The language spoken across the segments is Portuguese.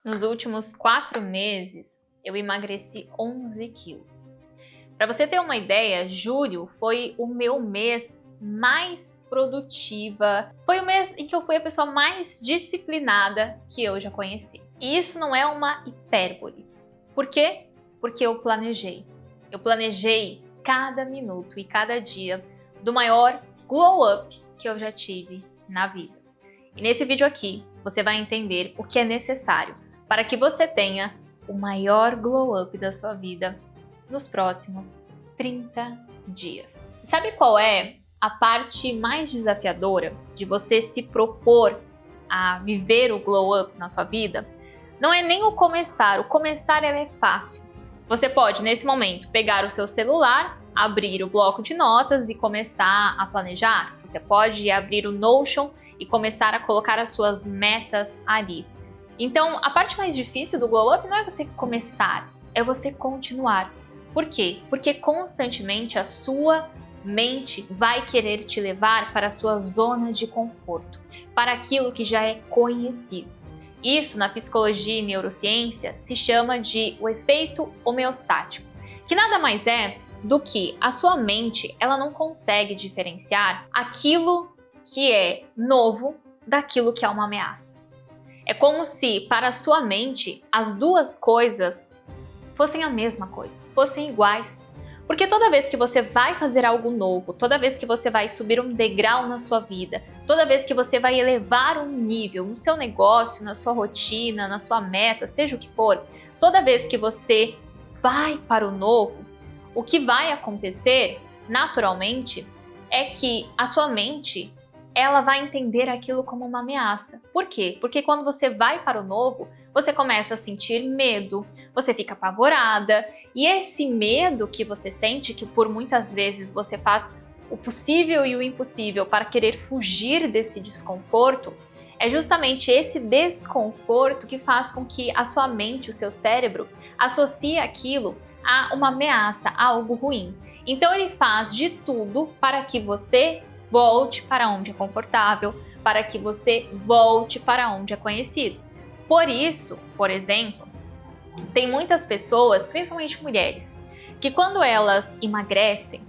Nos últimos 4 meses, eu emagreci 11 quilos. Para você ter uma ideia, julho foi o meu mês mais produtiva. Foi o mês em que eu fui a pessoa mais disciplinada que eu já conheci. E isso não é uma hipérbole. Por quê? Porque eu planejei. Eu planejei cada minuto e cada dia do maior glow up que eu já tive na vida. E nesse vídeo aqui, você vai entender o que é necessário para que você tenha o maior glow up da sua vida nos próximos 30 dias. Sabe qual é a parte mais desafiadora de você se propor a viver o glow up na sua vida? Não é nem o começar é fácil. Você pode, nesse momento, pegar o seu celular, abrir o bloco de notas e começar a planejar. Você pode abrir o Notion e começar a colocar as suas metas ali. Então, a parte mais difícil do glow up não é você começar, é você continuar. Por quê? Porque constantemente a sua mente vai querer te levar para a sua zona de conforto, para aquilo que já é conhecido. Isso, na psicologia e neurociência, se chama de o efeito homeostático, que nada mais é do que a sua mente, ela não consegue diferenciar aquilo que é novo daquilo que é uma ameaça. É como se, para a sua mente, as duas coisas fossem a mesma coisa, fossem iguais. Porque toda vez que você vai fazer algo novo, toda vez que você vai subir um degrau na sua vida, toda vez que você vai elevar um nível no seu negócio, na sua rotina, na sua meta, seja o que for, toda vez que você vai para o novo, o que vai acontecer, naturalmente, é que a sua mente ela vai entender aquilo como uma ameaça. Por quê? Porque quando você vai para o novo, você começa a sentir medo, você fica apavorada, e esse medo que você sente, que por muitas vezes você faz o possível e o impossível para querer fugir desse desconforto, é justamente esse desconforto que faz com que a sua mente, o seu cérebro, associe aquilo a uma ameaça, a algo ruim. Então ele faz de tudo para que você volte para onde é confortável, para que você volte para onde é conhecido. Por isso, por exemplo, tem muitas pessoas, principalmente mulheres, que quando elas emagrecem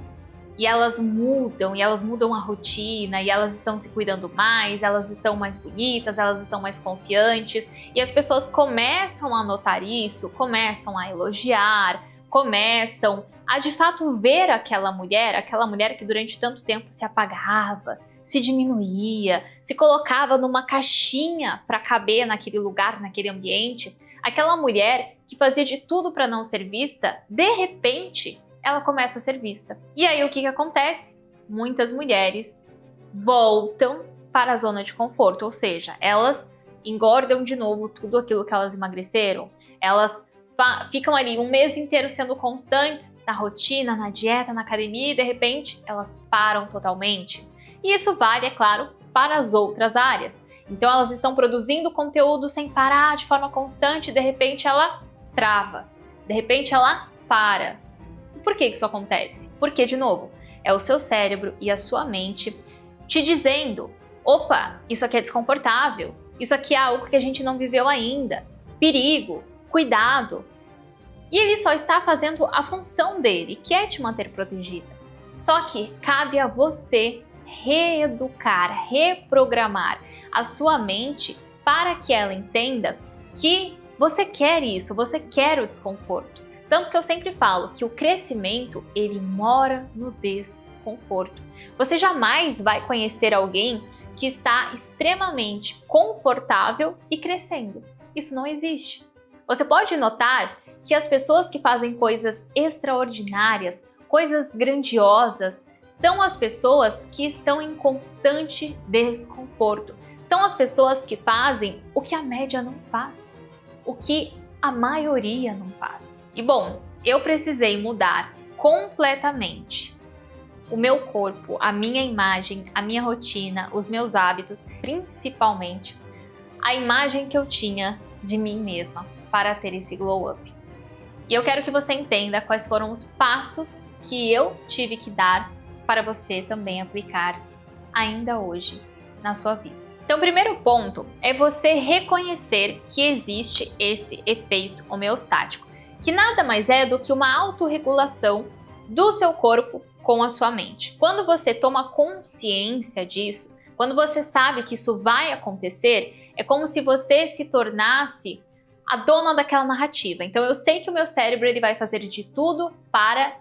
e elas mudam a rotina e elas estão se cuidando mais, elas estão mais bonitas, elas estão mais confiantes e as pessoas começam a notar isso, começam a elogiar, começam a de fato ver aquela mulher que durante tanto tempo se apagava, se diminuía, se colocava numa caixinha para caber naquele lugar, naquele ambiente, aquela mulher que fazia de tudo para não ser vista, de repente ela começa a ser vista. E aí o que acontece? Muitas mulheres voltam para a zona de conforto, ou seja, elas engordam de novo tudo aquilo que elas emagreceram, elas ficam ali um mês inteiro sendo constantes na rotina, na dieta, na academia e de repente elas param totalmente. E isso vale, é claro, para as outras áreas. Então elas estão produzindo conteúdo sem parar de forma constante e de repente ela trava, de repente ela para. E por que isso acontece? Porque, de novo, é o seu cérebro e a sua mente te dizendo: opa, isso aqui é desconfortável, isso aqui é algo que a gente não viveu ainda, perigo, cuidado. E ele só está fazendo a função dele, que é te manter protegida. Só que cabe a você reeducar, reprogramar a sua mente para que ela entenda que você quer isso, você quer o desconforto. Tanto que eu sempre falo que o crescimento, ele mora no desconforto. Você jamais vai conhecer alguém que está extremamente confortável e crescendo. Isso não existe. Você pode notar que as pessoas que fazem coisas extraordinárias, coisas grandiosas, são as pessoas que estão em constante desconforto. São as pessoas que fazem o que a média não faz, o que a maioria não faz. E bom, eu precisei mudar completamente o meu corpo, a minha imagem, a minha rotina, os meus hábitos, principalmente a imagem que eu tinha de mim mesma para ter esse glow up. E eu quero que você entenda quais foram os passos que eu tive que dar para você também aplicar ainda hoje na sua vida. Então, o primeiro ponto é você reconhecer que existe esse efeito homeostático, que nada mais é do que uma autorregulação do seu corpo com a sua mente. Quando você toma consciência disso, quando você sabe que isso vai acontecer, é como se você se tornasse a dona daquela narrativa. Então eu sei que o meu cérebro ele vai fazer de tudo para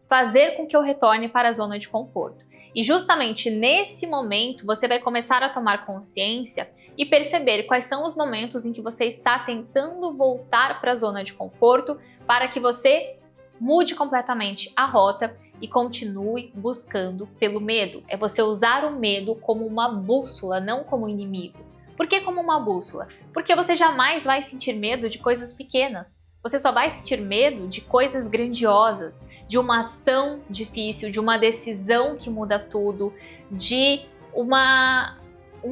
fazer com que eu retorne para a zona de conforto. E justamente nesse momento você vai começar a tomar consciência e perceber quais são os momentos em que você está tentando voltar para a zona de conforto para que você mude completamente a rota e continue buscando pelo medo. É você usar o medo como uma bússola, não como inimigo. Por que como uma bússola? Porque você jamais vai sentir medo de coisas pequenas. Você só vai sentir medo de coisas grandiosas, de uma ação difícil, de uma decisão que muda tudo, de um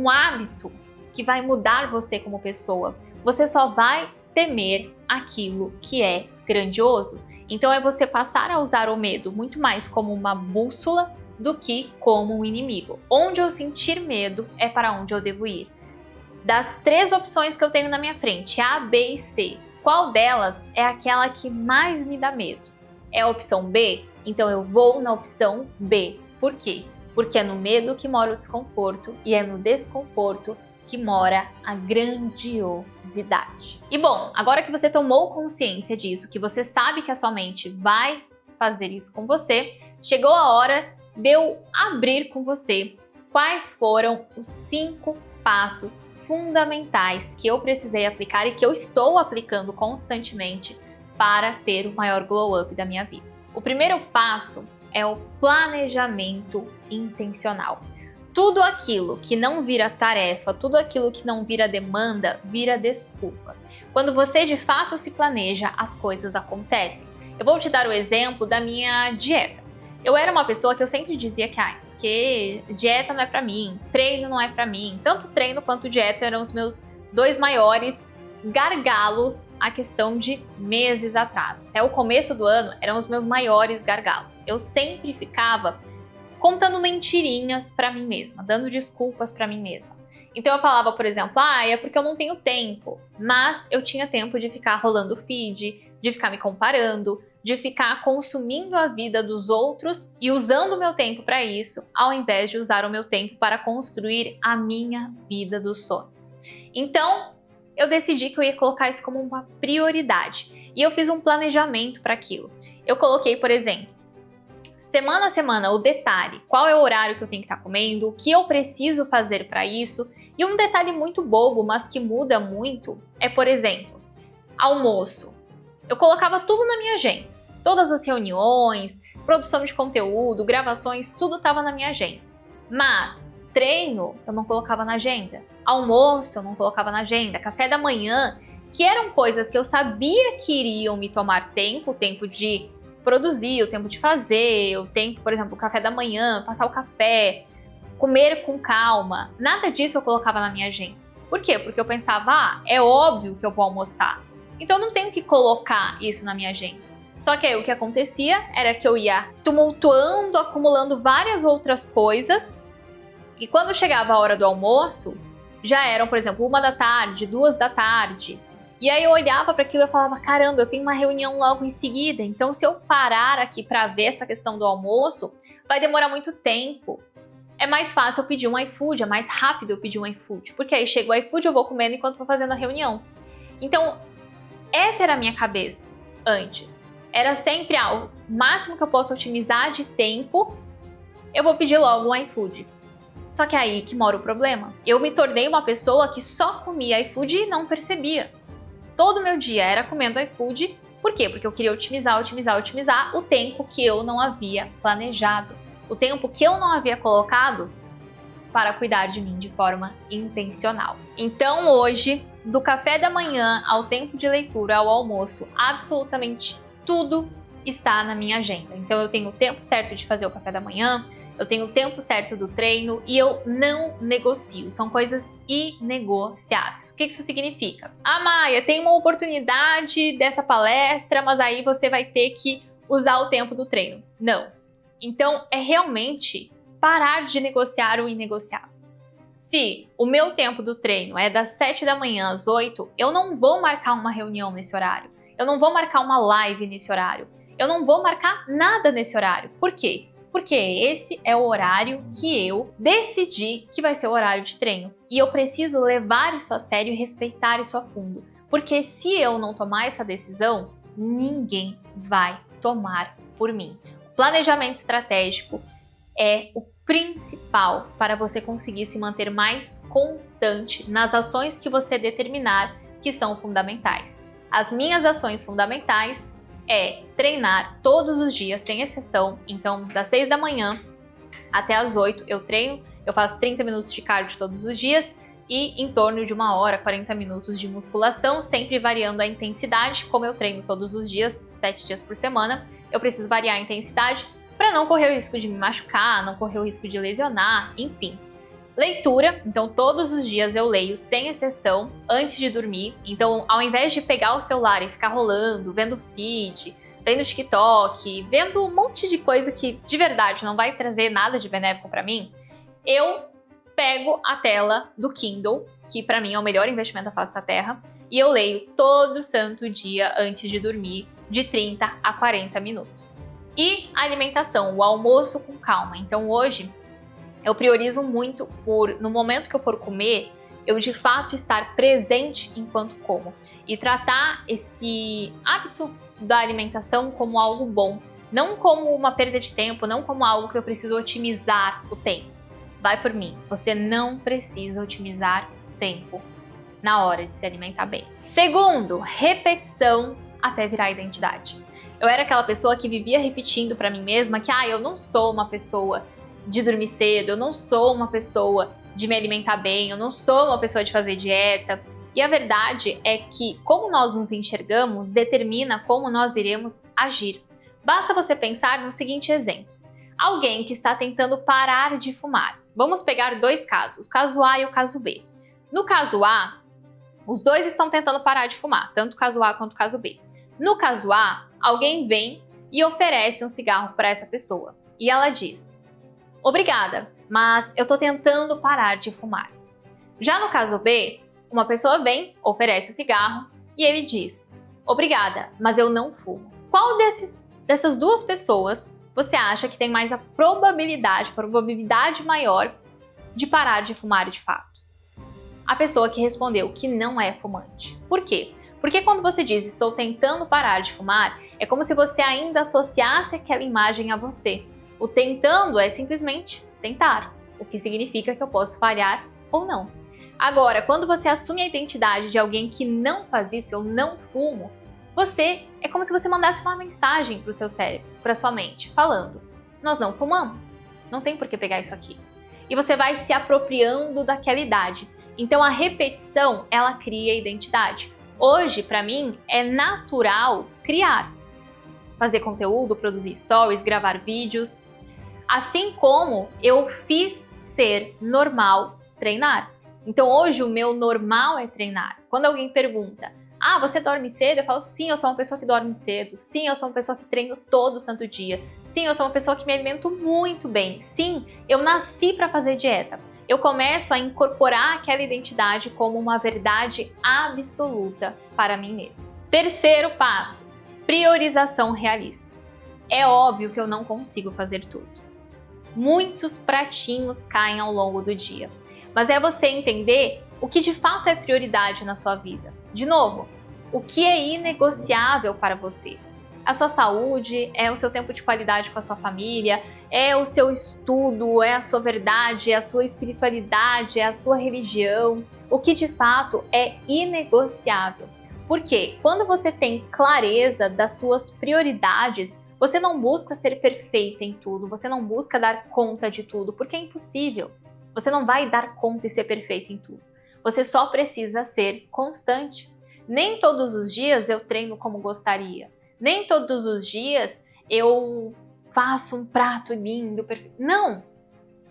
hábito que vai mudar você como pessoa. Você só vai temer aquilo que é grandioso. Então é você passar a usar o medo muito mais como uma bússola do que como um inimigo. Onde eu sentir medo é para onde eu devo ir. Das 3 opções que eu tenho na minha frente, A, B e C, qual delas é aquela que mais me dá medo? É a opção B? Então eu vou na opção B. Por quê? Porque é no medo que mora o desconforto e é no desconforto que mora a grandiosidade. E bom, agora que você tomou consciência disso, que você sabe que a sua mente vai fazer isso com você, chegou a hora de eu abrir com você quais foram os 5 passos fundamentais que eu precisei aplicar e que eu estou aplicando constantemente para ter o maior glow up da minha vida. O primeiro passo é o planejamento intencional. Tudo aquilo que não vira tarefa, tudo aquilo que não vira demanda, vira desculpa. Quando você de fato se planeja, as coisas acontecem. Eu vou te dar o exemplo da minha dieta. Eu era uma pessoa que eu sempre dizia que dieta não é pra mim, treino não é pra mim. Tanto treino quanto dieta eram os meus 2 maiores gargalos a questão de meses atrás. Até o começo do ano eram os meus maiores gargalos. Eu sempre ficava contando mentirinhas pra mim mesma, dando desculpas pra mim mesma. Então eu falava, por exemplo, é porque eu não tenho tempo. Mas eu tinha tempo de ficar rolando feed, de ficar me comparando, de ficar consumindo a vida dos outros e usando o meu tempo para isso, ao invés de usar o meu tempo para construir a minha vida dos sonhos. Então, eu decidi que eu ia colocar isso como uma prioridade e eu fiz um planejamento para aquilo. Eu coloquei, por exemplo, semana a semana o detalhe, qual é o horário que eu tenho que estar comendo, o que eu preciso fazer para isso. E um detalhe muito bobo, mas que muda muito, é, por exemplo, almoço. Eu colocava tudo na minha agenda. Todas as reuniões, produção de conteúdo, gravações, tudo estava na minha agenda. Mas treino eu não colocava na agenda. Almoço eu não colocava na agenda. Café da manhã, que eram coisas que eu sabia que iriam me tomar tempo, o tempo de produzir, o tempo de fazer, o tempo, por exemplo, o café da manhã, passar o café, comer com calma. Nada disso eu colocava na minha agenda. Por quê? Porque eu pensava, é óbvio que eu vou almoçar. Então eu não tenho que colocar isso na minha agenda. Só que aí o que acontecia era que eu ia tumultuando, acumulando várias outras coisas. E quando chegava a hora do almoço, já eram, por exemplo, 1 da tarde, 2 da tarde. E aí eu olhava para aquilo e falava, caramba, eu tenho uma reunião logo em seguida. Então se eu parar aqui para ver essa questão do almoço, vai demorar muito tempo. É mais fácil eu pedir um iFood, é mais rápido eu pedir um iFood. Porque aí chega o iFood, eu vou comendo enquanto vou fazendo a reunião. Então, essa era a minha cabeça antes. Era sempre o máximo que eu posso otimizar de tempo, eu vou pedir logo um iFood. Só que é aí que mora o problema. Eu me tornei uma pessoa que só comia iFood e não percebia. Todo o meu dia era comendo iFood. Por quê? Porque eu queria otimizar o tempo que eu não havia planejado. O tempo que eu não havia colocado para cuidar de mim de forma intencional. Então hoje, do café da manhã ao tempo de leitura, ao almoço, absolutamente tudo está na minha agenda. Então eu tenho o tempo certo de fazer o café da manhã, eu tenho o tempo certo do treino e eu não negocio. São coisas inegociáveis. O que isso significa? Maia, tem uma oportunidade dessa palestra, mas aí você vai ter que usar o tempo do treino. Não. Então é realmente parar de negociar o inegociável. Se o meu tempo do treino é das 7 da manhã às 8, eu não vou marcar uma reunião nesse horário. Eu não vou marcar uma live nesse horário. Eu não vou marcar nada nesse horário. Por quê? Porque esse é o horário que eu decidi que vai ser o horário de treino. E eu preciso levar isso a sério e respeitar isso a fundo. Porque se eu não tomar essa decisão, ninguém vai tomar por mim. O planejamento estratégico é o principal para você conseguir se manter mais constante nas ações que você determinar que são fundamentais. As minhas ações fundamentais é treinar todos os dias, sem exceção. Então, das 6 da manhã até as 8 eu treino, eu faço 30 minutos de cardio todos os dias e em torno de 1 hora, 40 minutos de musculação, sempre variando a intensidade. Como eu treino todos os dias, 7 dias por semana, eu preciso variar a intensidade para não correr o risco de me machucar, não correr o risco de lesionar, enfim. Leitura, então todos os dias eu leio sem exceção antes de dormir. Então, ao invés de pegar o celular e ficar rolando, vendo feed, vendo TikTok, vendo um monte de coisa que de verdade não vai trazer nada de benéfico para mim, eu pego a tela do Kindle, que para mim é o melhor investimento da face da Terra, e eu leio todo santo dia antes de dormir, de 30 a 40 minutos. E a alimentação, o almoço com calma. Então hoje eu priorizo muito por, no momento que eu for comer, eu de fato estar presente enquanto como. E tratar esse hábito da alimentação como algo bom. Não como uma perda de tempo, não como algo que eu preciso otimizar o tempo. Vai por mim, você não precisa otimizar o tempo na hora de se alimentar bem. Segundo, repetição até virar identidade. Eu era aquela pessoa que vivia repetindo para mim mesma que eu não sou uma pessoa de dormir cedo, eu não sou uma pessoa de me alimentar bem, eu não sou uma pessoa de fazer dieta. E a verdade é que como nós nos enxergamos determina como nós iremos agir. Basta você pensar no seguinte exemplo. Alguém que está tentando parar de fumar. Vamos pegar dois casos, o caso A e o caso B. No caso A, os dois estão tentando parar de fumar, tanto o caso A quanto o caso B. No caso A, alguém vem e oferece um cigarro para essa pessoa. E ela diz: obrigada, mas eu tô tentando parar de fumar. Já no caso B, uma pessoa vem, oferece o cigarro e ele diz: obrigada, mas eu não fumo. Qual dessas duas pessoas você acha que tem mais a probabilidade maior de parar de fumar de fato? A pessoa que respondeu que não é fumante. Por quê? Porque quando você diz estou tentando parar de fumar, é como se você ainda associasse aquela imagem a você. O tentando é simplesmente tentar, o que significa que eu posso falhar ou não. Agora, quando você assume a identidade de alguém que não faz isso, eu não fumo, é como se você mandasse uma mensagem para o seu cérebro, para sua mente, falando: nós não fumamos, não tem por que pegar isso aqui. E você vai se apropriando daquela idade. Então a repetição, ela cria identidade. Hoje, para mim, é natural criar, fazer conteúdo, produzir stories, gravar vídeos. Assim como eu fiz ser normal treinar. Então hoje o meu normal é treinar. Quando alguém pergunta: você dorme cedo? Eu falo: sim, eu sou uma pessoa que dorme cedo. Sim, eu sou uma pessoa que treino todo santo dia. Sim, eu sou uma pessoa que me alimento muito bem. Sim, eu nasci para fazer dieta. Eu começo a incorporar aquela identidade como uma verdade absoluta para mim mesma. Terceiro passo, priorização realista. É óbvio que eu não consigo fazer tudo. Muitos pratinhos caem ao longo do dia. Mas é você entender o que de fato é prioridade na sua vida. De novo, o que é inegociável para você? A sua saúde, é o seu tempo de qualidade com a sua família, é o seu estudo, é a sua verdade, é a sua espiritualidade, é a sua religião. O que de fato é inegociável. Porque quando você tem clareza das suas prioridades, você não busca ser perfeita em tudo, você não busca dar conta de tudo, porque é impossível. Você não vai dar conta e ser perfeita em tudo. Você só precisa ser constante. Nem todos os dias eu treino como gostaria. Nem todos os dias eu faço um prato lindo, perfeito. Não!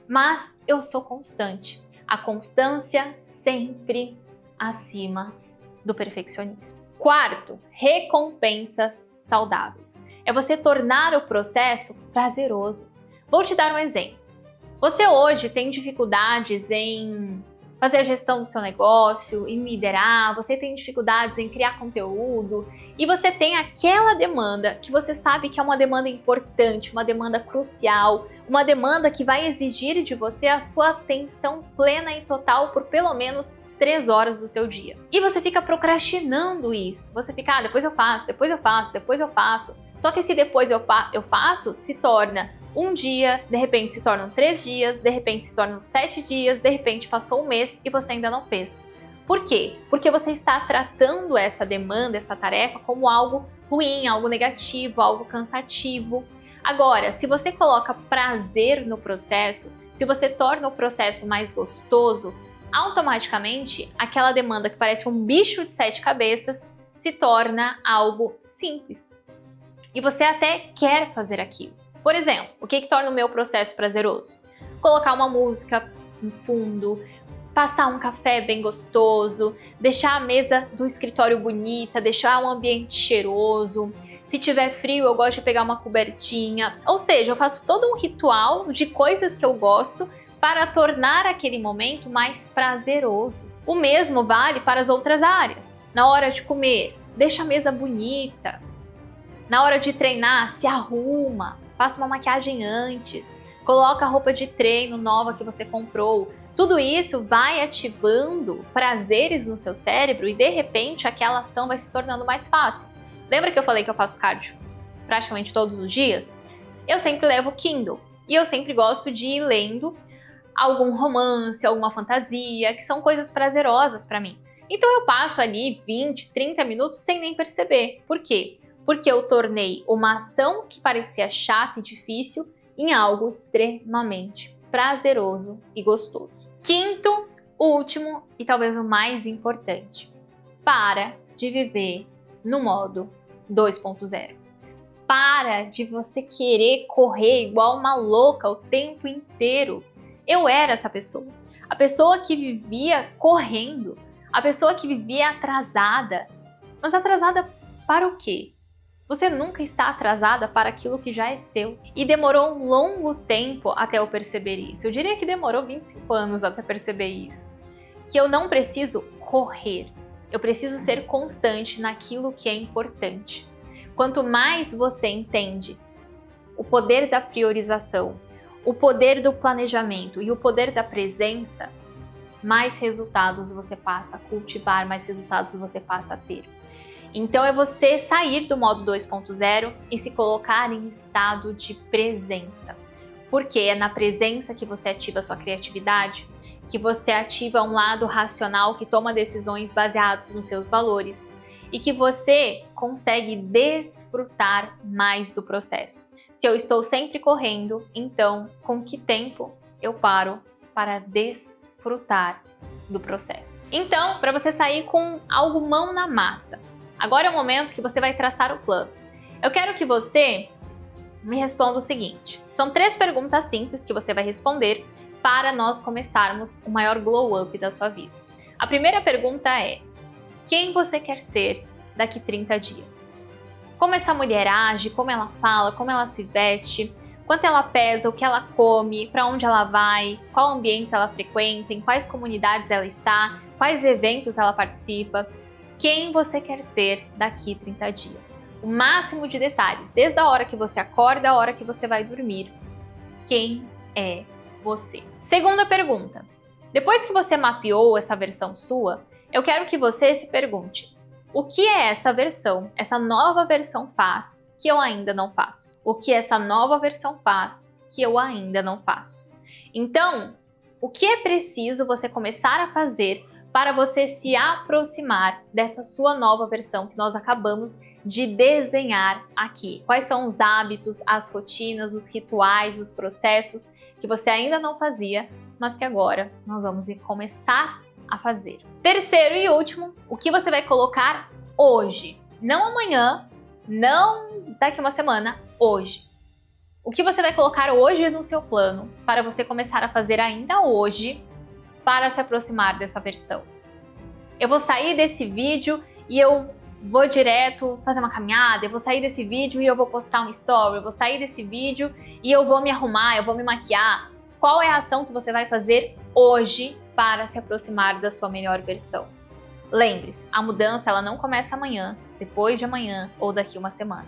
Mas eu sou constante. A constância sempre acima do perfeccionismo. Quarto, recompensas saudáveis. É você tornar o processo prazeroso. Vou te dar um exemplo. Você hoje tem dificuldades em fazer a gestão do seu negócio, em liderar, você tem dificuldades em criar conteúdo e você tem aquela demanda que você sabe que é uma demanda importante, uma demanda crucial, uma demanda que vai exigir de você a sua atenção plena e total por pelo menos 3 horas do seu dia. E você fica procrastinando isso. Você fica, depois eu faço, depois eu faço, depois eu faço. Só que esse depois eu faço se torna um dia, de repente se tornam 3 dias, de repente se tornam 7 dias, de repente passou um mês e você ainda não fez. Por quê? Porque você está tratando essa demanda, essa tarefa como algo ruim, algo negativo, algo cansativo. Agora, se você coloca prazer no processo, se você torna o processo mais gostoso, automaticamente aquela demanda que parece um bicho de 7 cabeças se torna algo simples. E você até quer fazer aquilo. Por exemplo, o que torna o meu processo prazeroso? Colocar uma música no fundo, passar um café bem gostoso, deixar a mesa do escritório bonita, deixar um ambiente cheiroso. Se tiver frio, eu gosto de pegar uma cobertinha. Ou seja, eu faço todo um ritual de coisas que eu gosto para tornar aquele momento mais prazeroso. O mesmo vale para as outras áreas. Na hora de comer, deixa a mesa bonita. Na hora de treinar, se arruma. Faça uma maquiagem antes, coloca a roupa de treino nova que você comprou. Tudo isso vai ativando prazeres no seu cérebro e de repente aquela ação vai se tornando mais fácil. Lembra que eu falei que eu faço cardio praticamente todos os dias? Eu sempre levo Kindle e eu sempre gosto de ir lendo algum romance, alguma fantasia, que são coisas prazerosas para mim. Então eu passo ali 20, 30 minutos sem nem perceber. Por quê? Porque eu tornei uma ação que parecia chata e difícil em algo extremamente prazeroso e gostoso. Quinto, último e talvez o mais importante, para de viver no modo 2.0. Para de você querer correr igual uma louca o tempo inteiro. Eu era essa pessoa. A pessoa que vivia correndo, a pessoa que vivia atrasada. Mas atrasada para o quê? Você nunca está atrasada para aquilo que já é seu. E demorou um longo tempo até eu perceber isso. Eu diria que demorou 25 anos até perceber isso. Que eu não preciso correr. Eu preciso ser constante naquilo que é importante. Quanto mais você entende o poder da priorização, o poder do planejamento e o poder da presença, mais resultados você passa a cultivar, mais resultados você passa a ter. Então é você sair do modo 2.0 e se colocar em estado de presença. Porque é na presença que você ativa a sua criatividade, que você ativa um lado racional que toma decisões baseadas nos seus valores e que você consegue desfrutar mais do processo. Se eu estou sempre correndo, então com que tempo eu paro para desfrutar do processo? Então, para você sair com algo mão na massa, agora é o momento que você vai traçar o plano. Eu quero que você me responda o seguinte. São 3 perguntas simples que você vai responder para nós começarmos o maior glow up da sua vida. A primeira pergunta é: quem você quer ser daqui 30 dias? Como essa mulher age, como ela fala, como ela se veste, quanto ela pesa, o que ela come, para onde ela vai, qual ambiente ela frequenta, em quais comunidades ela está, quais eventos ela participa. Quem você quer ser daqui 30 dias? O máximo de detalhes, desde a hora que você acorda, a hora que você vai dormir. Quem é você? Segunda pergunta. Depois que você mapeou essa versão sua, eu quero que você se pergunte: o que é essa versão, essa nova versão faz que eu ainda não faço? O que essa nova versão faz que eu ainda não faço? Então, o que é preciso você começar a fazer para você se aproximar dessa sua nova versão que nós acabamos de desenhar aqui? Quais são os hábitos, as rotinas, os rituais, os processos que você ainda não fazia, mas que agora nós vamos começar a fazer? Terceiro e último, o que você vai colocar hoje? Não amanhã, não daqui uma semana, hoje. O que você vai colocar hoje no seu plano para você começar a fazer ainda hoje para se aproximar dessa versão? Eu vou sair desse vídeo e eu vou direto fazer uma caminhada, eu vou sair desse vídeo e eu vou postar um story, eu vou sair desse vídeo e eu vou me arrumar, eu vou me maquiar. Qual é a ação que você vai fazer hoje para se aproximar da sua melhor versão? Lembre-se, a mudança ela não começa amanhã, depois de amanhã ou daqui uma semana.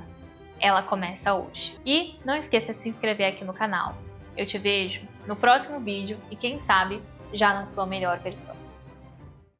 Ela começa hoje. E não esqueça de se inscrever aqui no canal. Eu te vejo no próximo vídeo e quem sabe já na sua melhor versão.